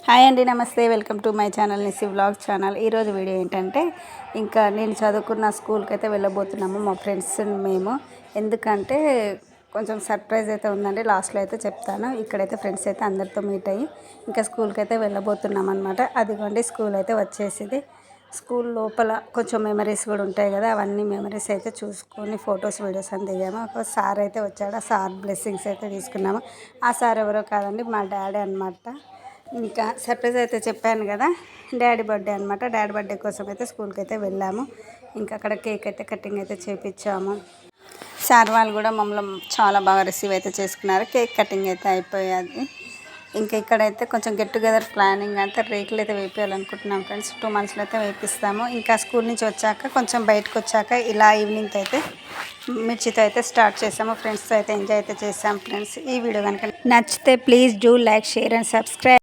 Hi అండి, నమస్తే. Welcome to my channel Nisi vlog channel. ఈరోజు వీడియో ఏంటంటే ఇంకా నేను చదువుకున్న స్కూల్కి అయితే వెళ్ళబోతున్నాము మా ఫ్రెండ్స్ మేము. ఎందుకంటే కొంచెం సర్ప్రైజ్ అయితే ఉందండి, లాస్ట్లో అయితే చెప్తాను. ఇక్కడైతే ఫ్రెండ్స్ అయితే అందరితో మీట్ అయ్యి ఇంకా స్కూల్కి అయితే వెళ్ళబోతున్నాం అనమాట. అదిగోండి స్కూల్ అయితే వచ్చేసింది. స్కూల్ లోపల కొంచెం మెమరీస్ కూడా ఉంటాయి కదా, అవన్నీ మెమరీస్ అయితే చూసుకొని ఫొటోస్ వీడియోస్ అని దిగాము. ఒక సార్ అయితే వచ్చాడు, ఆ సార్ బ్లెస్సింగ్స్ అయితే తీసుకున్నాము. ఆ సార్ ఎవరో కాదండి, మా డాడీ అనమాట. ఇంకా సర్ప్రైజ్ అయితే చెప్పాను కదా, డాడీ బర్త్డే అనమాట. డాడీ బర్త్డే కోసం అయితే స్కూల్కి అయితే వెళ్ళాము. ఇంకా అక్కడ కేక్ అయితే కటింగ్ అయితే చేయించాము. సార్ వాళ్ళు కూడా మమ్మల్ని చాలా బాగా రిసీవ్ అయితే చేసుకున్నారు. కేక్ కటింగ్ అయితే అయిపోయాది. ఇంకా ఇక్కడైతే కొంచెం గెట్ టుగెదర్ ప్లానింగ్ అంతా రేకులు అయితే వేయించాలనుకుంటున్నాం ఫ్రెండ్స్. 2 monthsలో అయితే వేపిస్తాము. ఇంకా స్కూల్ నుంచి వచ్చాక కొంచెం బయటకు వచ్చాక ఇలా ఈవినింగ్తో అయితే మిర్చితో అయితే స్టార్ట్ చేసాము. ఫ్రెండ్స్తో అయితే ఎంజాయ్ అయితే చేసాం ఫ్రెండ్స్. ఈ వీడియో కనుక నచ్చితే please do like, share and subscribe.